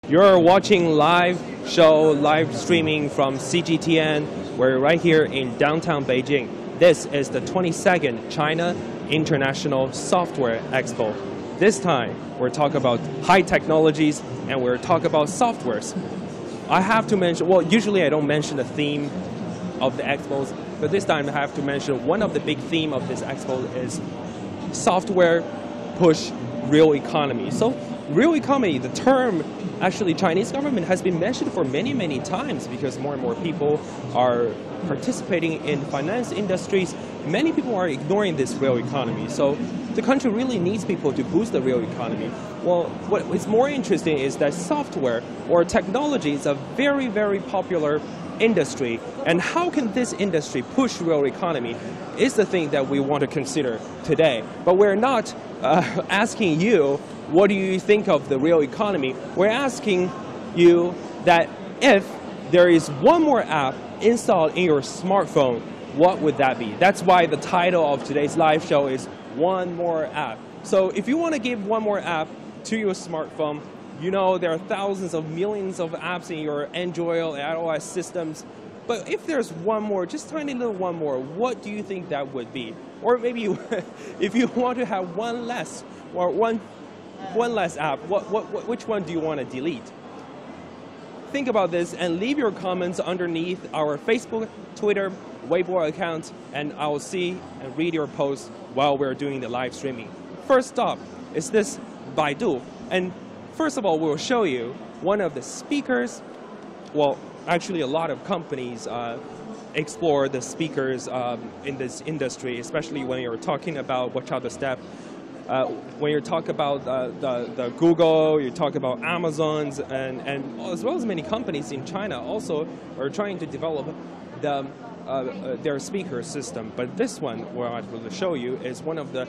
You're watching live show, live streaming from CGTN. We're right here in downtown Beijing. This is the 22nd China International Software Expo. This time, we're talking about high technologies and we're talking about softwares. I have to mention, well, usually I don't mention the theme of the expos, but this time I have to mention one of the big themes of this expo is software push real economy. So real economy, the term, actually Chinese government has been mentioned for many, many times because more and more people are participating in finance industries. Many people are ignoring this real economy. So the country really needs people to boost the real economy. Well, what is more interesting is that software or technology is a very, very popular industry. And how can this industry push real economy is the thing that we want to consider today. But we're not asking you, what do you think of the real economy? We're asking you that if there is one more app installed in your smartphone, what would that be? That's why the title of today's live show is One More App. So if you want to give one more app to your smartphone, you know there are thousands of millions of apps in your Android or iOS systems. But if there's one more, just tiny little one more, what do you think that would be? Or maybe if you want to have one less or one less app, which one do you want to delete? Think about this and leave your comments underneath our Facebook, Twitter, Weibo account, and I'll see and read your posts while we're doing the live streaming. First up is this Baidu. And first of all, we'll show you one of the speakers. Well, actually a lot of companies explore the speakers in this industry, especially when you're talking about watch out the step. When you talk about the Google, you talk about Amazon's, and as well as many companies in China also are trying to develop their speaker system. But this one, what I will show you, is one of the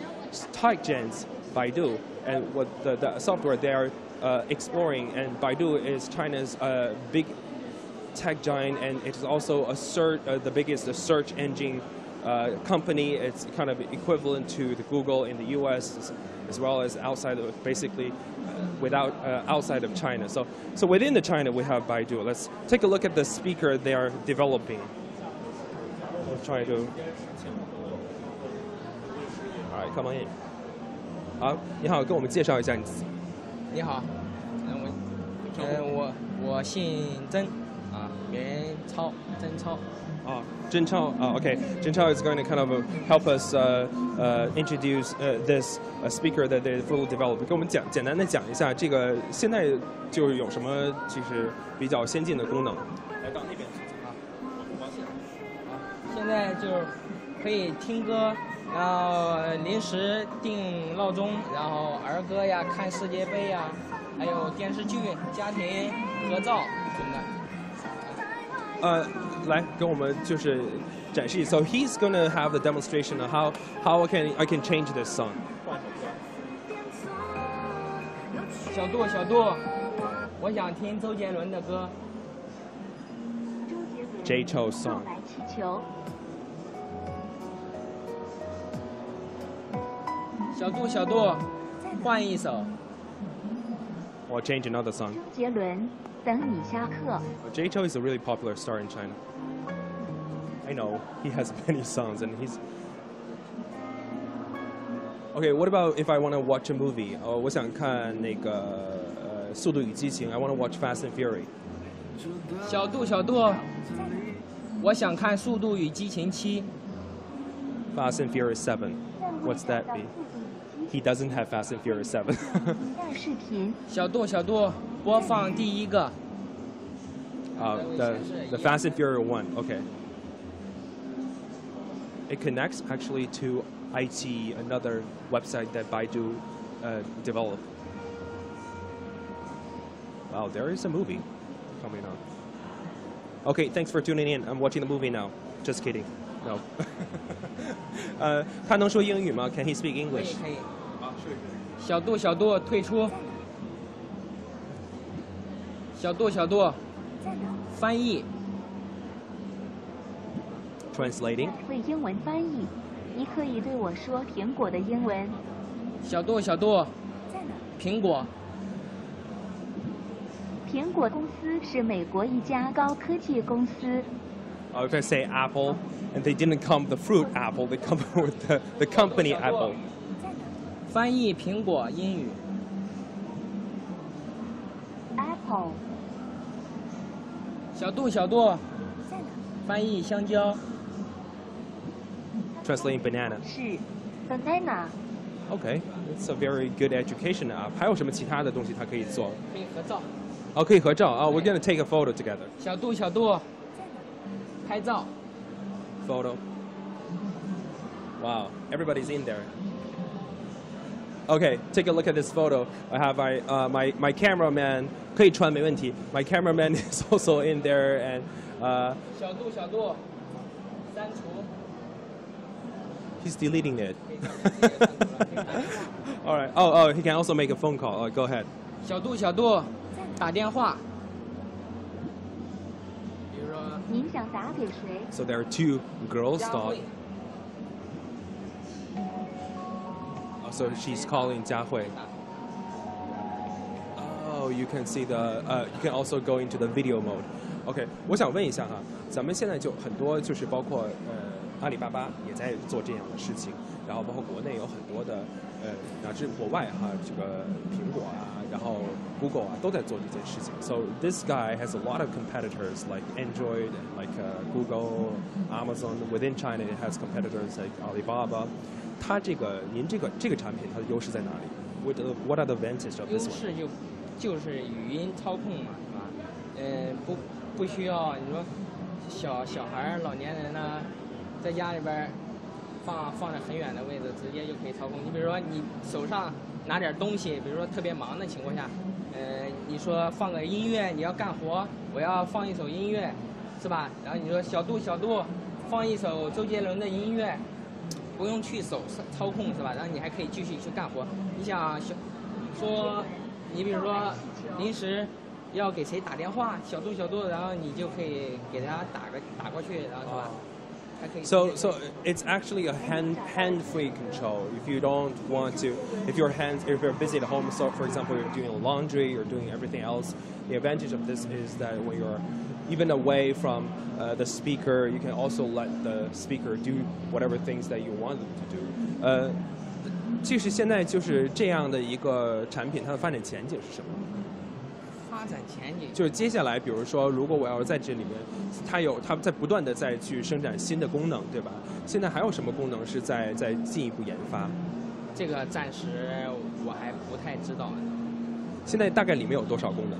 tech giants, Baidu, and what the software they are exploring. And Baidu is China's big tech giant, and it is also the biggest search engine company. It's kind of equivalent to the Google in the US, as well as outside of, basically outside of China. So within the China we have Baidu. Let's take a look at the speaker they are developing. We'll try to. All right, come on in. 好，你好，跟我们介绍一下你自己。你好，我姓曾啊，袁超，曾超。 Jin Chao, okay. Jin Chao is going to kind of help us introduce this speaker that they fully developed. 跟我们简单的讲一下这个现在就有什么就是比较先进的功能。来到那边啊，现在就是可以听歌，然后临时定闹钟，然后儿歌呀、看世界杯呀，还有电视剧、家庭合照什么的。 来跟我们就是展示。So he's going to have the demonstration of how I can change this song. 小杜，我想听周杰伦的歌。J Cho song. 小杜，换一首。Or change another song. 周杰伦。 等你下课。 J Cho is a really popular star in China. I know he has many songs, and he's. Okay, what about if I want to watch a movie? 我想看那个速度与激情 I want to watch Fast and Fury. 小杜，我想看《速度与激情7》。Fast and Furious 7. What's that be? He doesn't have Fast and Furious 7. 视频。小杜，播放第一个。The Fast and Furious 1. Okay. It connects actually to IT, another website that Baidu developed. Wow, there is a movie coming on. Okay, thanks for tuning in. I'm watching the movie now. Just kidding. No. 他能说英语吗？ Can he speak English? 可以。小杜退出。小杜，翻译。Translating. 会英文翻译，你可以对我说苹果的英文。小杜，苹果。苹果公司是美国一家高科技公司。If I say Apple, and they didn't come with the fruit apple, they come with the company Apple. 翻译苹果英语。Apple。小度，翻译香蕉。Translating banana. 是 banana。Okay, it's a very good education app. 还有什么其他的东西它可以做？可以合照。哦，可以合照啊。We're gonna take a photo together. 小度，拍照。Photo. Wow, everybody's in there. Okay, take a look at this photo. I have my cameraman. 可以穿没问题。My cameraman is also in there and. 小度，删除。He's deleting it. All right. Oh, he can also make a phone call. Go ahead. 小度，打电话。比如说。您想打给谁 So there are two girls. So she's calling 佳慧. Oh, you can see the. You can also go into the video mode. OK， 我想问一下哈，咱们现在就很多就是包括阿里巴巴也在做这样的事情，然后包括国内有很多的乃至国外哈，这个苹果啊，然后 Google 啊都在做这件事情。So this guy has a lot of competitors like Android, like Google, Amazon. Within China, it has competitors like Alibaba. 它您这个产品它的优势在哪里 ？What are the advantages of this one? 优势就是语音操控嘛，是吧？不需要你说小孩老年人呢，在家里边放在很远的位置，直接就可以操控。你比如说你手上拿点东西，比如说特别忙的情况下，你说放个音乐，你要干活，我要放一首音乐，是吧？然后你说小度，放一首周杰伦的音乐，不用去手操控，是吧？然后你还可以继续去干活。你想说，你比如说临时要给谁打电话，小度，然后你就可以给他打过去，然后是吧？So it's actually a hand-free control. If you don't want to, if you're busy at home, so for example you're doing laundry, you're doing everything else, the advantage of this is that when you're even away from the speaker, you can also let the speaker do whatever things that you want them to do. 其实现在就是这样的一个产品，它的发展前景是什么？发展前景就是接下来，比如说，如果我要在这里面，它在不断的在去生产新的功能，对吧？现在还有什么功能是在进一步研发？这个暂时我还不太知道。现在大概里面有多少功能？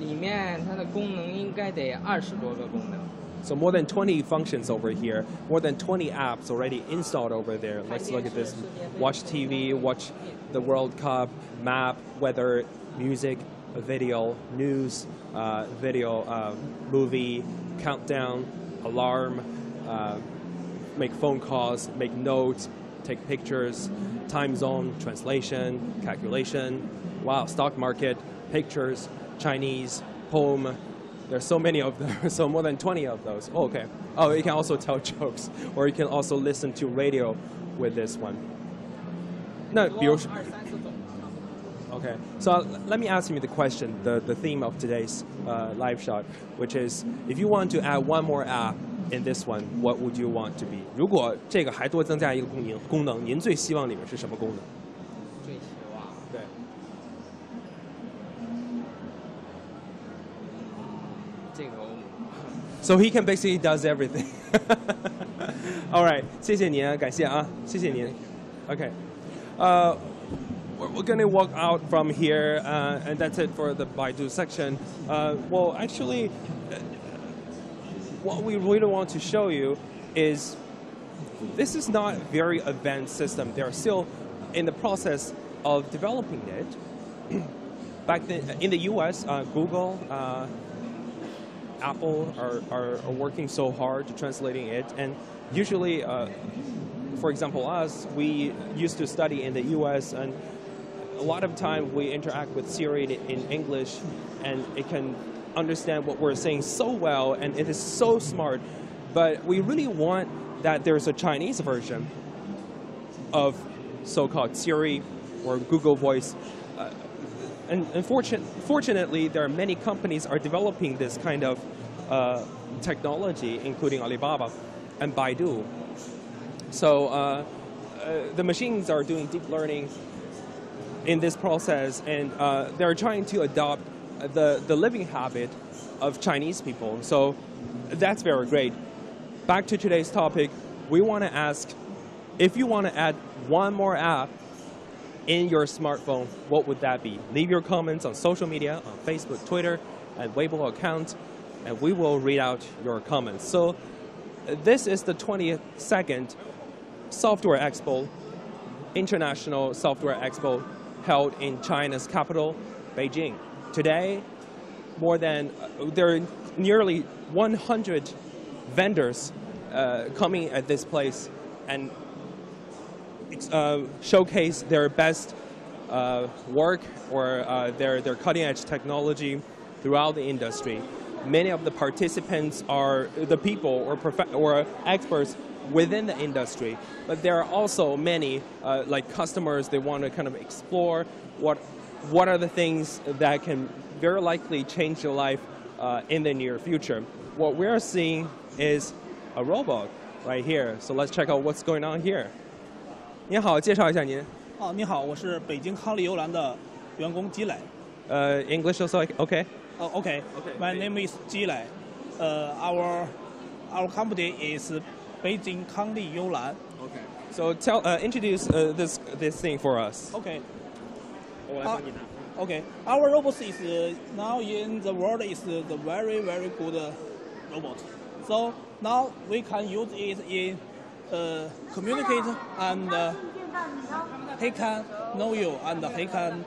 里面它的功能应该得20多个功能。So more than 20 functions over here, more than 20 apps already installed over there. Let's look at this. Watch TV, watch the World Cup, map, weather, music, video, news, video, movie, countdown, alarm, make phone calls, make notes, take pictures, time zone, translation, calculation, wow, stock market, pictures, Chinese, home. There's so many of them, so more than 20 of those. Oh, okay. Oh, you can also tell jokes, or you can also listen to radio with this one. 那比如说 Okay, so let me ask you the question, the theme of today's live shot, which is, if you want to add one more app in this one, what would you want to be? 如果这个还多增加一个功能，您最希望里面是什么功能？最希望对。这个。So he can basically does everything. All right, 谢谢您，感谢啊，谢谢您。Okay. We're going to walk out from here, and that's it for the Baidu section. Well, actually, what we really want to show you is this is not a very advanced system. They're still in the process of developing it. Back then, in the US, Google, Apple are working so hard to translating it, and usually, for example, us, we used to study in the US, and a lot of time we interact with Siri in English, and it can understand what we're saying so well, and it is so smart. But we really want that there's a Chinese version of so-called Siri or Google Voice. and fortunately, there are many companies are developing this kind of technology, including Alibaba and Baidu. So the machines are doing deep learning in this process, and they're trying to adopt the living habit of Chinese people. So that's very great. Back to today's topic, we want to ask, if you want to add one more app in your smartphone, what would that be? Leave your comments on social media, on Facebook, Twitter, and Weibo account, and we will read out your comments. So this is the 22nd Software Expo, International Software Expo, held in China's capital, Beijing. Today, there are nearly 100 vendors coming at this place and showcase their best work or their cutting-edge technology throughout the industry. Many of the participants are the people or experts within the industry, but there are also many like customers. They want to kind of explore what are the things that can very likely change your life in the near future. What we're seeing is a robot right here. So let's check out what's going on here. 您好，介绍一下您。哦，你好，我是北京康利游览的员工吉磊。English also okay? Oh, okay. My name is Jilei. Our company is Beijing康利游览. Okay. So introduce this thing for us. Okay. Okay. Our robot is now in the world is the very good robot. So now we can use it in communicate, and he can know you and he can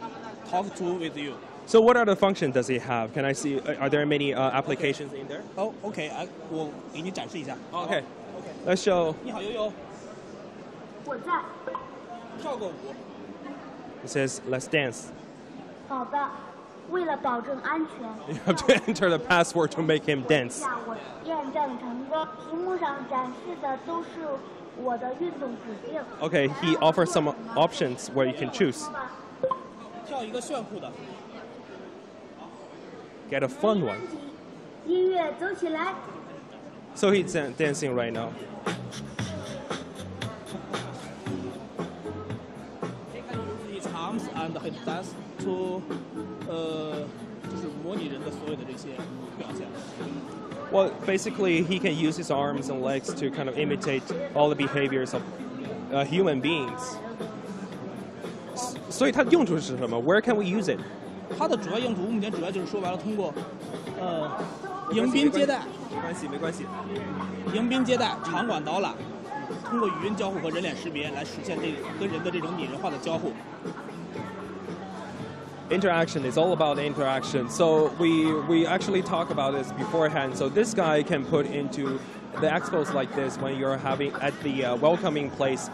talk with you. So what other function does it have? Can I see? Are there many applications in there? Oh, okay. 我给你展示一下。Okay. Let's show. 你好，悠悠。我在。跳个舞。It says, "Let's dance." 好的，为了保证安全。You have to enter the password to make him dance. 下我验证成功，屏幕上展示的都是我的运动指令。Okay, he offers some options where you can choose. 跳一个炫酷的。Get a fun one. 音乐走起来。So he's dancing right now. He can use his arms and his dance to 就是模拟人的所有的这些表现。Well, basically, he can use his arms and legs to kind of imitate all the behaviors of human beings. 所以它的用处是什么? Where can we use it? 它的主要用途目前主要就是说白了，通过迎宾接待，没关系。迎宾接待、场馆导览，通过语音交互和人脸识别来实现这跟人的这种拟人化的交互。Interaction is all about interaction. So we actually talk about this beforehand. So this guy can put into the expos like this when you're having at the welcoming place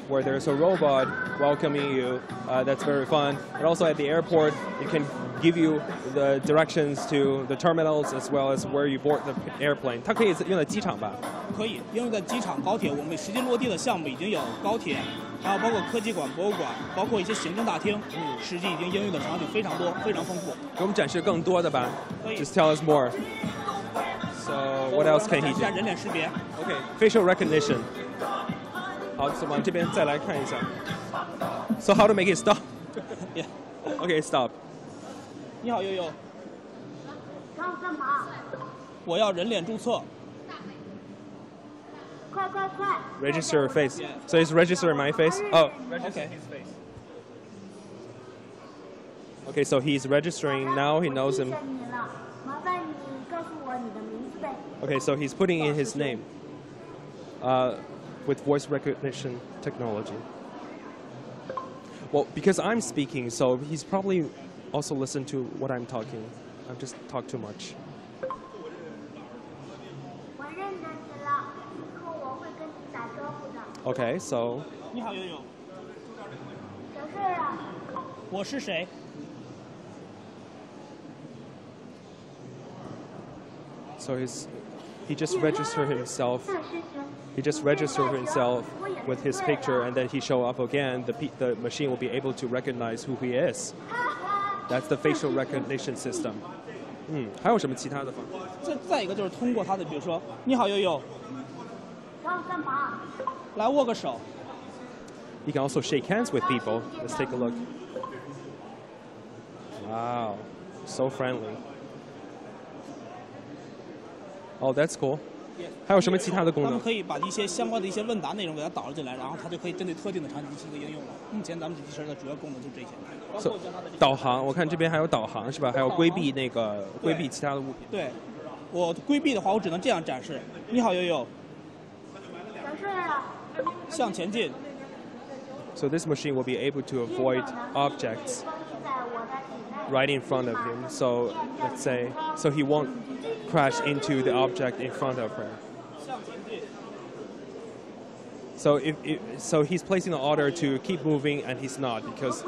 where there's a robot welcoming you. That's very fun. And also at the airport, it can give you the directions to the terminals as well as where you board the airplane. 它可以用在机场吧？可以，应用在机场、高铁。我们实际落地的项目已经有高铁，还有包括科技馆、博物馆，包括一些行政大厅，实际已经应用的场景非常多，非常丰富。给我们展示更多的吧。可以。Just tell us more. So what else can he do? 人脸识别。Okay, facial recognition. 好，往这边再来看一下。So how to make it stop? Yeah. Okay, stop. 你好，悠悠。让我干嘛？我要人脸注册。快！ Register your face. So it's register my face? Oh, register Okay. his face. Okay, so he's registering now. He knows him. 麻烦你告诉我你的名字呗。Okay, so he's putting in his name with voice recognition technology. Well, because I'm speaking, so he's probably also listened to what I'm talking. I've just talked too much. 我认得你了，以后我会跟你打招呼的。Okay, so 你好，悠悠。小事儿啊。我是谁？ So he just registered himself. He just registered himself with his picture, and then he show up again. The machine will be able to recognize who he is. That's the facial recognition system. 还有什么其他的方式？再一个就是通过它的，比如说，你好悠悠，要干嘛？来握个手。You can also shake hands with people. Let's take a look. Wow, so friendly. Oh, that's cool. 还有什么其他的功能？他们可以把一些相关的一些问答内容给它导入进来，然后它就可以针对特定的场景进行一个应用了。目前咱们机器人的主要功能就是这些，包括像它的导航，我看这边还有导航是吧？还有规避规避其他的物品。对，我规避的话，我只能这样展示。你好悠悠，展示了。向前进。So this machine will be able to avoid objects right in front of him. So let's say, so he won't crash into the object in front of her. So so he's placing the order to keep moving, and he's not because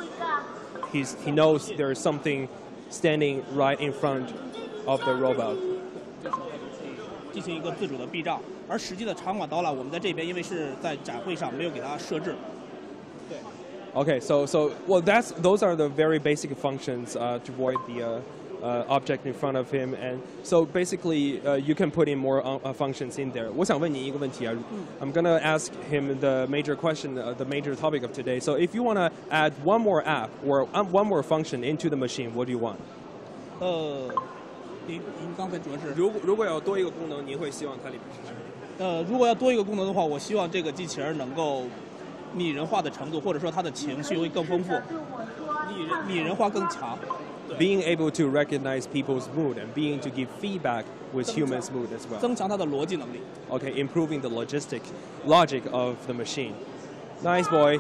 he knows there is something standing right in front of the robot. 进行一个自主的避障，而实际的场馆导览，我们在这边因为是在展会上没有给它设置。对。Okay, so well, those are the very basic functions to avoid the object in front of him, and so basically you can put in more functions in there. 我想问你一个问题啊 I'm gonna ask him the major question, the major topic of today. So if you want to add one more app or one more function into the machine, what do you want? 您刚才主要是如果要多一个功能，您会希望它里面是什么？如果要多一个功能的话，我希望这个机器人能够拟人化的程度，或者说它的情绪会更丰富，拟人化更强。Being able to recognize people's mood and being to give feedback with humans' mood as well. 增强它的逻辑能力。Okay, improving the logic of the machine. Nice boy.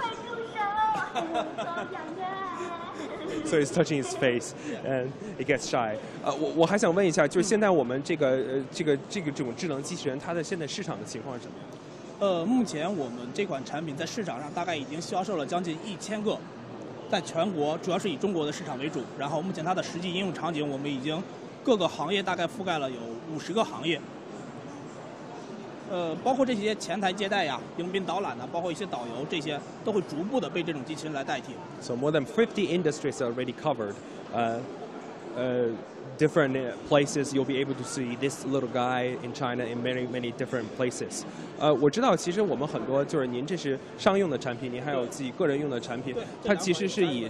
So he's touching his face and it gets shy. 我还想问一下，就是现在我们这种智能机器人，它的现在市场的情况是什么？目前我们这款产品在市场上大概已经销售了将近1000个，在全国主要是以中国的市场为主。然后目前它的实际应用场景，我们已经各个行业大概覆盖了有50个行业。包括这些前台接待呀、迎宾导览呐，包括一些导游，这些都会逐步的被这种机器人来代替。So more than 50 industries are already covered. Different places you'll be able to see this little guy in China in many different places. 我知道，其实我们很多就是您这是商用的产品，您还有自己个人用的产品，它其实是以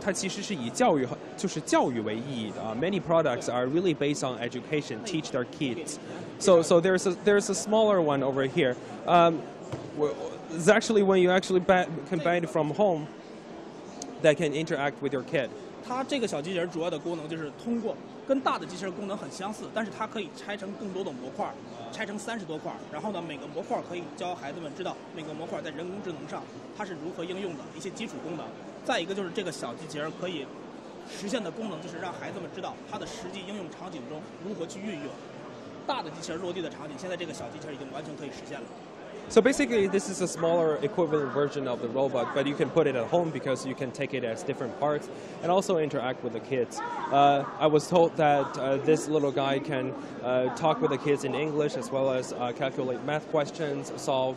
它其实是以教育为意义的啊。Many products are really based on education, teach their kids. So there's a smaller one over here. It's actually when you actually can buy it from home that can interact with your kid. 它这个小机器人主要的功能就是通过跟大的机器人功能很相似，但是它可以拆成更多的模块，拆成30多块。然后呢，每个模块可以教孩子们知道每个模块在人工智能上它是如何应用的一些基础功能。再一个就是这个小机器人可以实现的功能就是让孩子们知道它的实际应用场景中如何去运用。大的机器人落地的场景，现在这个小机器人已经完全可以实现了。So basically, this is a smaller equivalent version of the robot, but you can put it at home because you can take it as different parts and also interact with the kids. I was told that this little guy can talk with the kids in English as well as calculate math questions, solve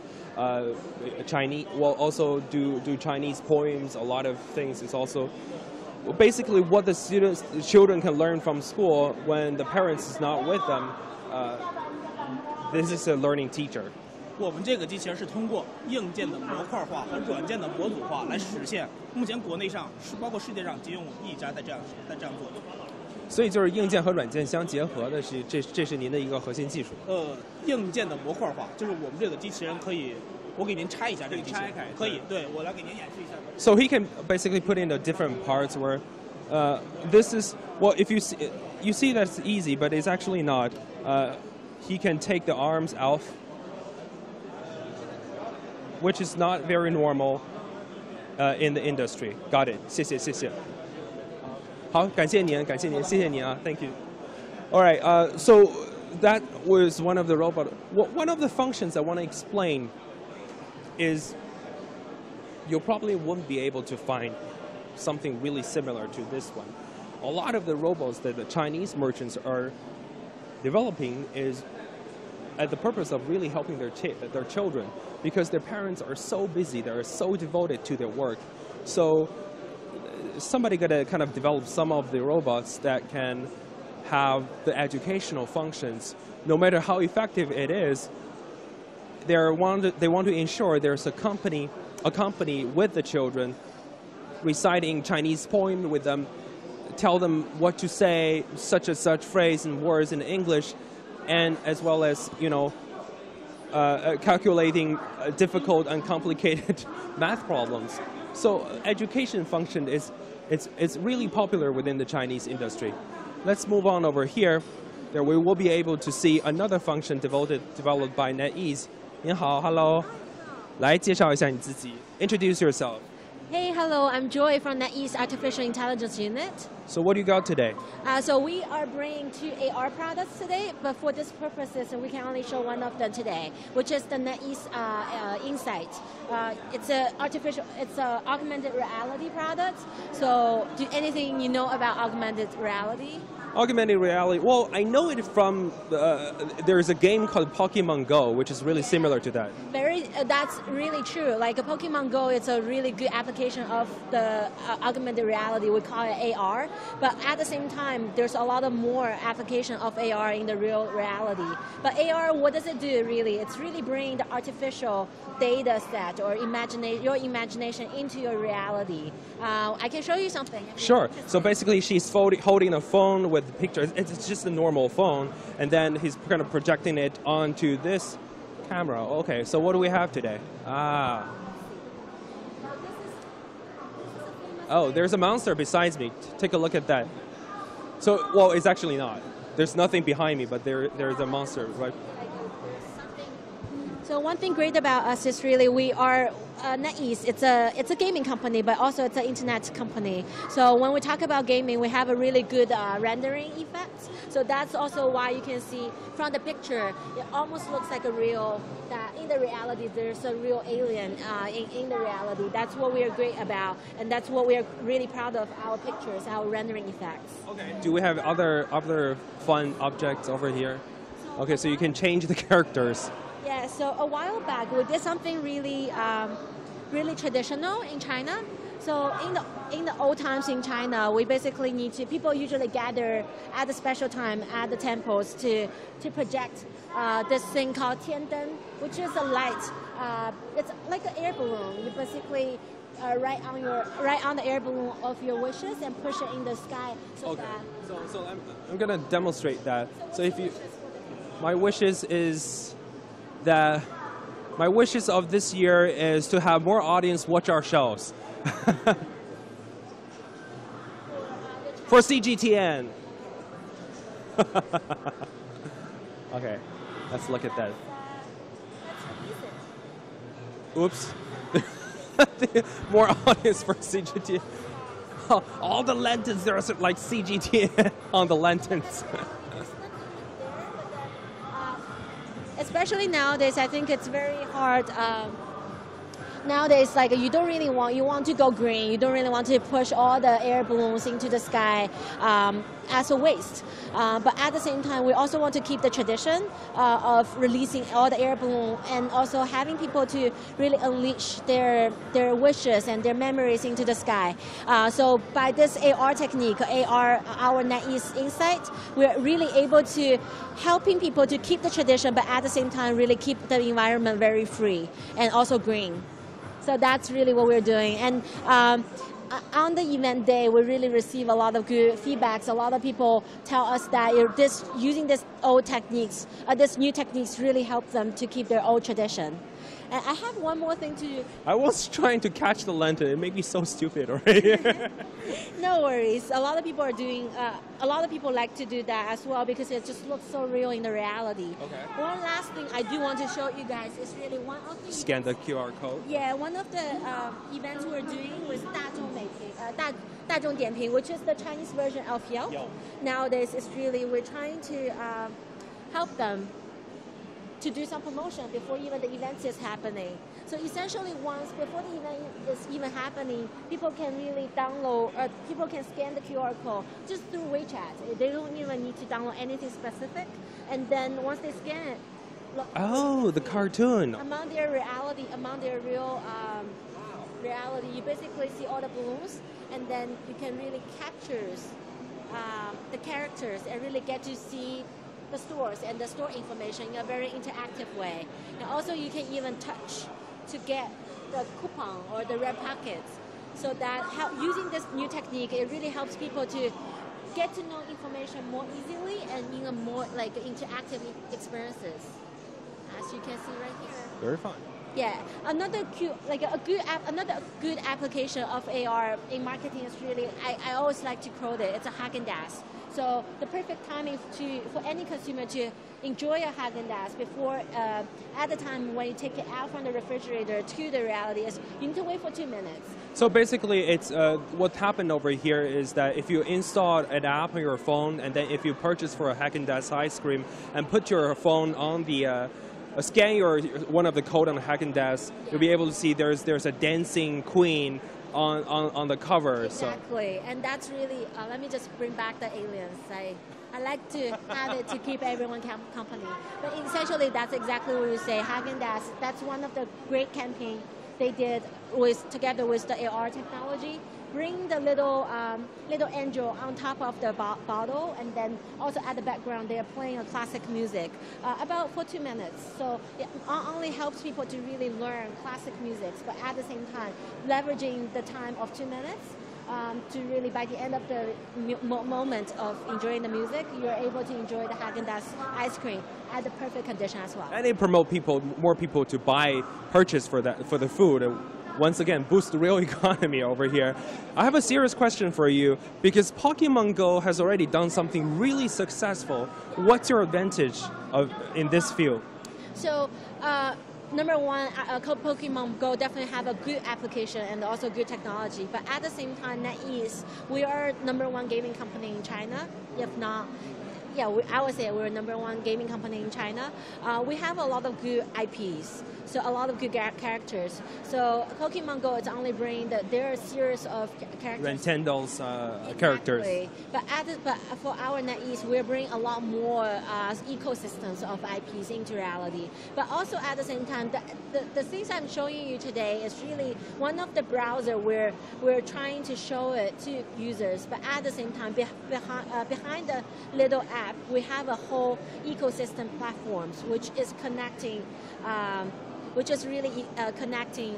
Chinese, well, also do Chinese poems, a lot of things. It's also basically what the children can learn from school when the parents is not with them. This is a learning teacher. 我们这个机器人是通过硬件的模块化和软件的模组化来实现。目前国内上是包括世界上仅有一家在这样做的。所以就是硬件和软件相结合的是这是您的一个核心技术。硬件的模块化就是我们这个机器人可以，我给您拆一下这个机器人。可以，对我来给您演示一下。So he can basically put in the different parts where this is well if you see that's easy, but it's actually not. He can take the arms off. Which is not very normal in the industry. Got it. 谢谢。好，感谢您，谢谢您啊 Thank you. All right. So that was one of the robot. One of the functions I want to explain is you probably won't be able to find something really similar to this one. A lot of the robots that the Chinese merchants are developing is at the purpose of really helping their children because their parents are so busy, they are so devoted to their work. So somebody got to kind of develop some of the robots that can have the educational functions. No matter how effective it is, they want to ensure there's a company with the children, reciting Chinese poem with them, tell them what to say, such and such phrase and words in English, and as well as, calculating difficult and complicated math problems. So education function is really popular within the Chinese industry. Let's move on over here. There we will be able to see another function developed by NetEase. 您好 ，Hello， 来介绍一下你自己 ，Introduce yourself. Hey, hello, I'm Joy from NetEase Artificial Intelligence Unit. So what do you got today? So we are bringing 2 AR products today, but for this purposes, we can only show one of them today, which is the NetEase Insight. It's a augmented reality product. So do anything you know about augmented reality? Augmented reality. Well, I know it from there's a game called Pokemon Go, which is really similar to that. That's really true. Like Pokemon Go, it's a really good application of the augmented reality. We call it AR. But at the same time, there's a lot of more application of AR in the real reality. But AR, what does it do really? It's really bringing the artificial data set or your imagination into your reality. I can show you something. Sure. So basically, she's holding a phone with pictures. It's just a normal phone, and then he's kind of projecting it onto this camera. Okay, so what do we have today? Oh, there's a monster besides me. Take a look at that. So, well, it's actually not. There's nothing behind me, but there's a monster, right? So one thing great about us is really we are NetEase. It's a gaming company, but also it's an internet company. So when we talk about gaming, we have a really good rendering effect. So that's also why you can see from the picture, it almost looks like a real. That in the reality, there's a real alien in the reality. That's what we are great about, and that's what we are really proud of. Our pictures, our rendering effects. Okay. Do we have other fun objects over here? Okay, so you can change the characters. Yeah, so a while back we did something really, really traditional in China. So in the old times in China, we basically people usually gather at a special time at the temples to project this thing called tiandeng, which is a light. It's like an air balloon. You basically write on the air balloon of your wishes and push it in the sky. So okay. That, so I'm gonna demonstrate that. So if you, my wishes of this year is to have more audience watch our shows. For CGTN. Okay, let's look at that. Oops. More audience for CGTN. All the lanterns, there's like CGTN on the lanterns. Especially nowadays, I think it's very hard. Nowadays, like you want to go green. You don't really want to push all the air balloons into the sky as a waste. But at the same time, we also want to keep the tradition of releasing all the air balloons and also having people to really unleash their wishes and their memories into the sky. So by this AR technique, our NetEase Insight, we're really able to helping people to keep the tradition, but at the same time, really keep the environment very free and also green. So that's really what we're doing. And on the event day, we really receive a lot of good feedbacks. A lot of people tell us that using this new techniques really help them to keep their old tradition. And I have one more thing to do. I was trying to catch the lantern. It made me so stupid already. No worries. A lot of people are doing. A lot of people like to do that as well because it just looks so real in the reality. Okay. One last thing I do want to show you guys is really one of the. Scan the QR code. Yeah, one of the events we're doing was 大众点评, which is the Chinese version of Yelp. Nowadays, it's really we're trying to help them to do some promotion before even the event is happening. So essentially, once before the event is even happening, people can really download, people can scan the QR code just through WeChat. They don't even need to download anything specific. And then once they scan it, look, oh, the cartoon. Among their reality, among their real reality, you basically see all the balloons, and then you can really capture the characters and really get to see the stores and the store information in a very interactive way. And also you can even touch to get the coupon or the red packets. So that using this new technique, it really helps people to get to know information more easily and in a more like interactive experiences, as you can see right here. Very fun. Yeah, another good application of AR in marketing is really, I always like to quote it, it's a Haagen-Dazs. So the perfect timing for any consumer to enjoy a Haagen-Dazs before, at the time when you take it out from the refrigerator to the reality is you need to wait for 2 minutes. So basically, it's what happened over here is that if you install an app on your phone, and then if you purchase for a Haagen-Dazs ice cream and put your phone on the scan one of the code on the Haagen-Dazs, you'll be able to see there's a dancing queen on the cover. Exactly, and that's really, let me just bring back the aliens. I like to have it to keep everyone company. But essentially, that's exactly what you say. Haagen-Dazs, that's one of the great campaigns they did together with the AR technology. Bring the little angel on top of the bottle, and then also at the background they are playing a classic music for 2 minutes. So it not only helps people to really learn classic music, but at the same time leveraging the time of 2 minutes to really, by the end of the moment of enjoying the music, you're able to enjoy the Haagen-Dazs ice cream at the perfect condition as well. And they promote more people to purchase for the food. Once again, boost the real economy over here. I have a serious question for you, because Pokemon Go has already done something really successful. What's your advantage in this field? So, number one, Pokemon Go definitely have a good application and also good technology. But at the same time, NetEase, we are #1 gaming company in China. If not, yeah, I would say we're #1 gaming company in China. We have a lot of good IPs, so a lot of good characters. So Pokemon Go is only bringing there are a series of characters. Nintendo's Exactly. characters. But for our NetEase, we're bringing a lot more ecosystems of IPs into reality. But also at the same time, the things I'm showing you today is really one of the browser where we're trying to show it to users. But at the same time, behind the little app, we have a whole ecosystem platforms which is connecting. Which is really connecting,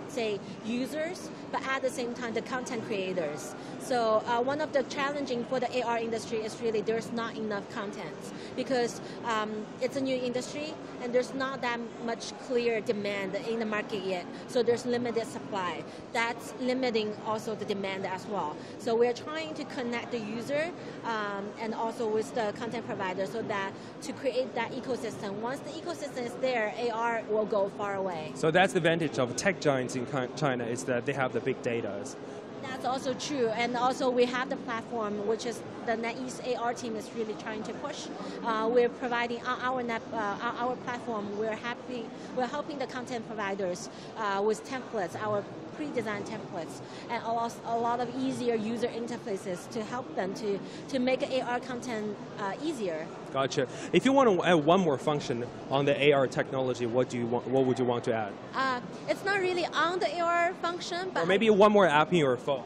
say, users, but at the same time, the content creators. So one of the challenging for the AR industry is really there's not enough content, because it's a new industry and there's not that much clear demand in the market yet. So there's limited supply. That's limiting also the demand as well. So we're trying to connect the user and also with the content provider, so that to create that ecosystem. Once the ecosystem is there, AR will go far away. So that's the advantage of tech giants in China, is that they have the big data. That's also true, and also we have the platform, which is the NetEase AR team is really trying to push. We're providing on our platform. We're helping the content providers with templates, our pre-designed templates, and a lot of easier user interfaces to help them to make AR content easier. Gotcha. If you want to add one more function on the AR technology, what would you want to add? It's not really on the AR function, but or maybe one more app in your phone.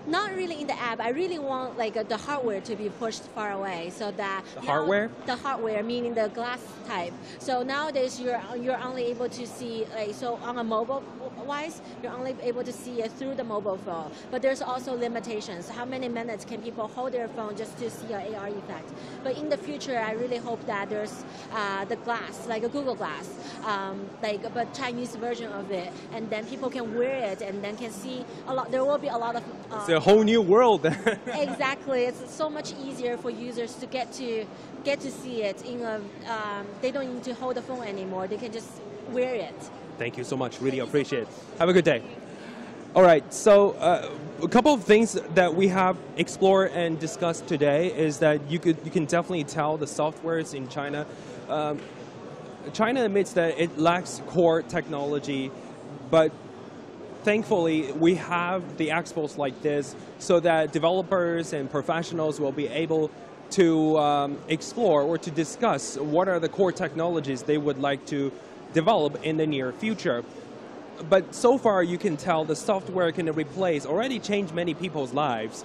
Not really in the app. I really want the hardware to be pushed far away, so that hardware. The hardware, meaning the glass type. So nowadays you're only able to see so on a mobile wise, you're only able to see it through the mobile phone. But there's also limitations. How many minutes can people hold their phone just to see an AR effect? But in the future, I really hope that there's the glass, like a Google Glass, but Chinese version of it, and then people can wear it and then can see a lot. There will be a lot of. It's a whole new world. Exactly, it's so much easier for users to get to see it in a. They don't need to hold the phone anymore. They can just wear it. Thank you so much. Really appreciate it. Have a good day. All right. So a couple of things that we have explored and discussed today is that you can definitely tell the softwares in China. China admits that it lacks core technology, but thankfully, we have the expos like this so that developers and professionals will be able to explore or to discuss what are the core technologies they would like to develop in the near future. but so far you can tell the software can replace, already changed many people's lives.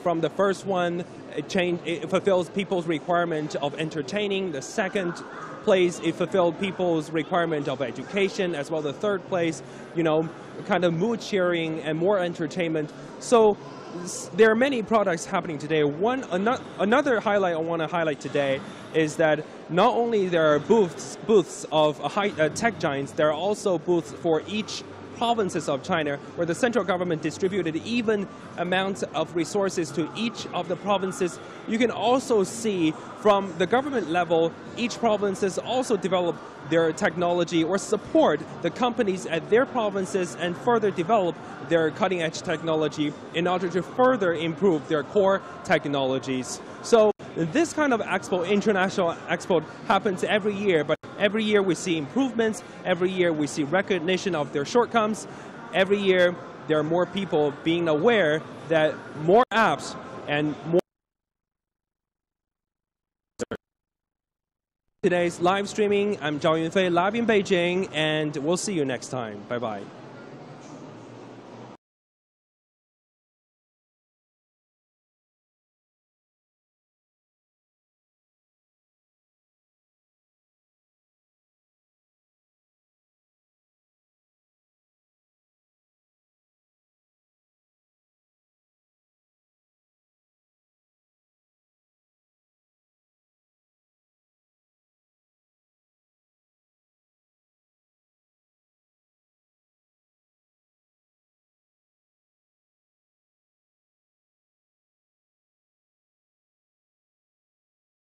From the first one, it fulfills people's requirement of entertaining. The second place, it fulfilled people's requirement of education, as well as the third place, kind of mood cheering and more entertainment. So there are many products happening today. Another highlight I want to highlight today is that not only there are booths of tech giants, there are also booths for each provinces of China, where the central government distributed even amounts of resources to each of the provinces. You can also see from the government level, each provinces also develop their technology or support the companies at their provinces and further develop their cutting-edge technology in order to further improve their core technologies. So this kind of expo, international expo, happens every year, but every year we see improvements, every year we see recognition of their shortcomings, every year there are more people being aware that more apps and more. Today's live streaming, I'm Zhao Yunfei, live in Beijing, and we'll see you next time. Bye-bye.